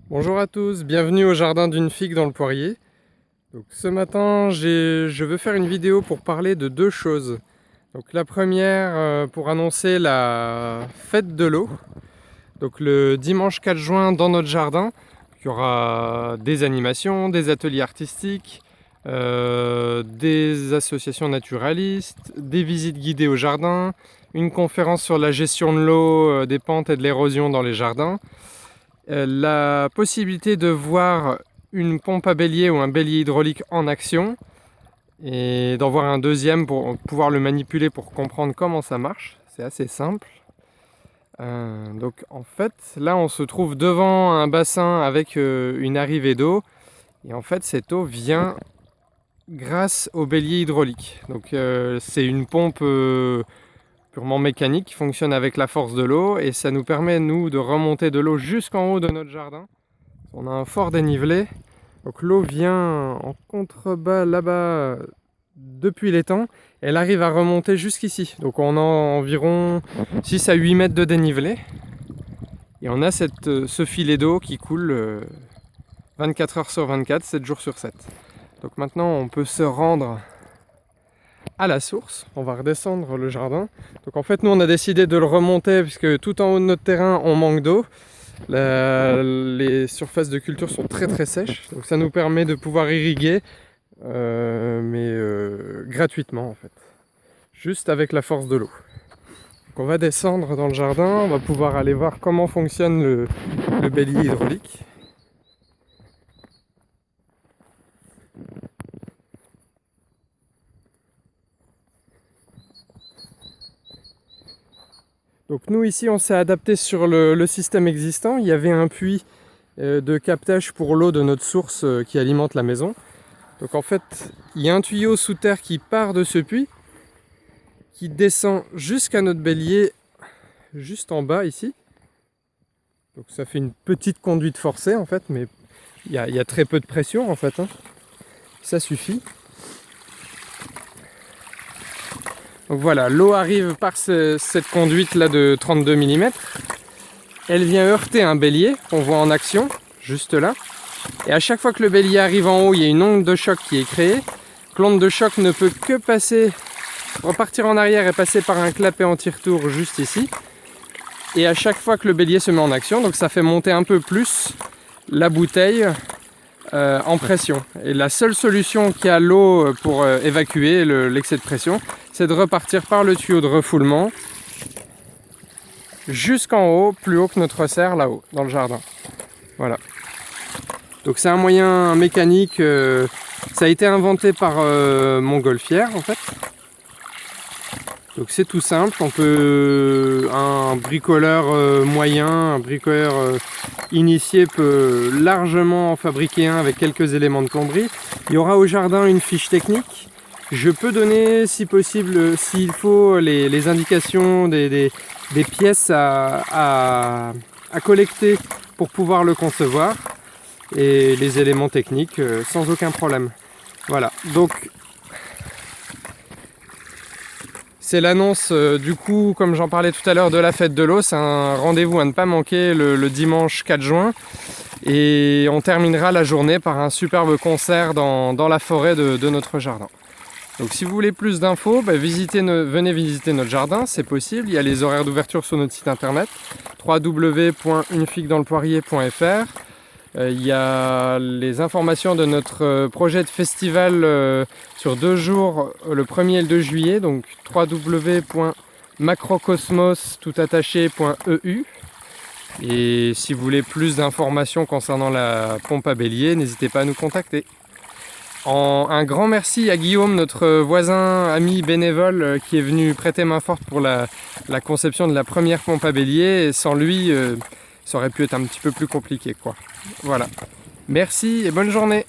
Bonjour à tous, bienvenue au jardin d'une figue dans le poirier. Donc, ce matin, je veux faire une vidéo pour parler de deux choses. Donc, la première, pour annoncer la fête de l'eau. Donc, le dimanche 4 juin, dans notre jardin, il y aura des animations, des ateliers artistiques, des associations naturalistes, des visites guidées au jardin, une conférence sur la gestion de l'eau, des pentes et de l'érosion dans les jardins. La possibilité de voir une pompe à bélier ou un bélier hydraulique en action et d'en voir un deuxième pour pouvoir le manipuler pour comprendre comment ça marche. C'est assez simple. Donc en fait, là on se trouve devant un bassin avec une arrivée d'eau et en fait cette eau vient grâce au bélier hydraulique. Donc c'est une pompe purement mécanique qui fonctionne avec la force de l'eau et ça nous permet nous de remonter de l'eau jusqu'en haut de notre jardin. On a un fort dénivelé, donc l'eau vient en contrebas là-bas depuis l'étang, elle arrive à remonter jusqu'ici. Donc on a environ 6 à 8 mètres de dénivelé et on a ce filet d'eau qui coule 24 heures sur 24, 7 jours sur 7. Donc maintenant on peut se rendre à la source, on va redescendre le jardin. Donc en fait nous on a décidé de le remonter puisque tout en haut de notre terrain on manque d'eau. Les surfaces de culture sont très très sèches, donc ça nous permet de pouvoir irriguer, gratuitement en fait, juste avec la force de l'eau. Donc on va descendre dans le jardin, on va pouvoir aller voir comment fonctionne le bélier hydraulique. Donc nous ici on s'est adapté sur le système existant. Il y avait un puits de captage pour l'eau de notre source qui alimente la maison. Donc en fait il y a un tuyau sous terre qui part de ce puits, qui descend jusqu'à notre bélier juste en bas ici. Donc ça fait une petite conduite forcée en fait, mais il y a très peu de pression en fait, hein. Ça suffit. Donc voilà, l'eau arrive par cette conduite là de 32 mm. Elle vient heurter un bélier qu'on voit en action, juste là. Et à chaque fois que le bélier arrive en haut, il y a une onde de choc qui est créée. L'onde de choc ne peut que repartir en arrière et passer par un clapet anti-retour juste ici. Et à chaque fois que le bélier se met en action, donc ça fait monter un peu plus la bouteille en pression. Et la seule solution qu'a l'eau pour évacuer l'excès de pression, c'est de repartir par le tuyau de refoulement jusqu'en haut, plus haut que notre serre là-haut, dans le jardin. Voilà. Donc c'est un moyen mécanique, ça a été inventé par Montgolfière en fait. Donc c'est tout simple, un bricoleur moyen, un bricoleur initié peut largement en fabriquer un avec quelques éléments de plomberie. Il y aura au jardin une fiche technique. Je peux donner, si possible, s'il faut, les indications des pièces à collecter pour pouvoir le concevoir et les éléments techniques sans aucun problème. Voilà, donc c'est l'annonce du coup, comme j'en parlais tout à l'heure, de la fête de l'eau. C'est un rendez-vous à ne pas manquer le dimanche 4 juin. Et on terminera la journée par un superbe concert dans la forêt de notre jardin. Donc si vous voulez plus d'infos, venez visiter notre jardin, c'est possible. Il y a les horaires d'ouverture sur notre site internet www.unefiguedanslepoirier.fr. Il y a les informations de notre projet de festival sur 2 jours, le 1er et le 2 juillet, donc www.macrocosmos.eu. Et si vous voulez plus d'informations concernant la pompe à bélier, n'hésitez pas à nous contacter. Un grand merci à Guillaume, notre voisin, ami, bénévole, qui est venu prêter main forte pour la conception de la première pompe à bélier. Et sans lui, ça aurait pu être un petit peu plus compliqué, quoi. Voilà. Merci et bonne journée.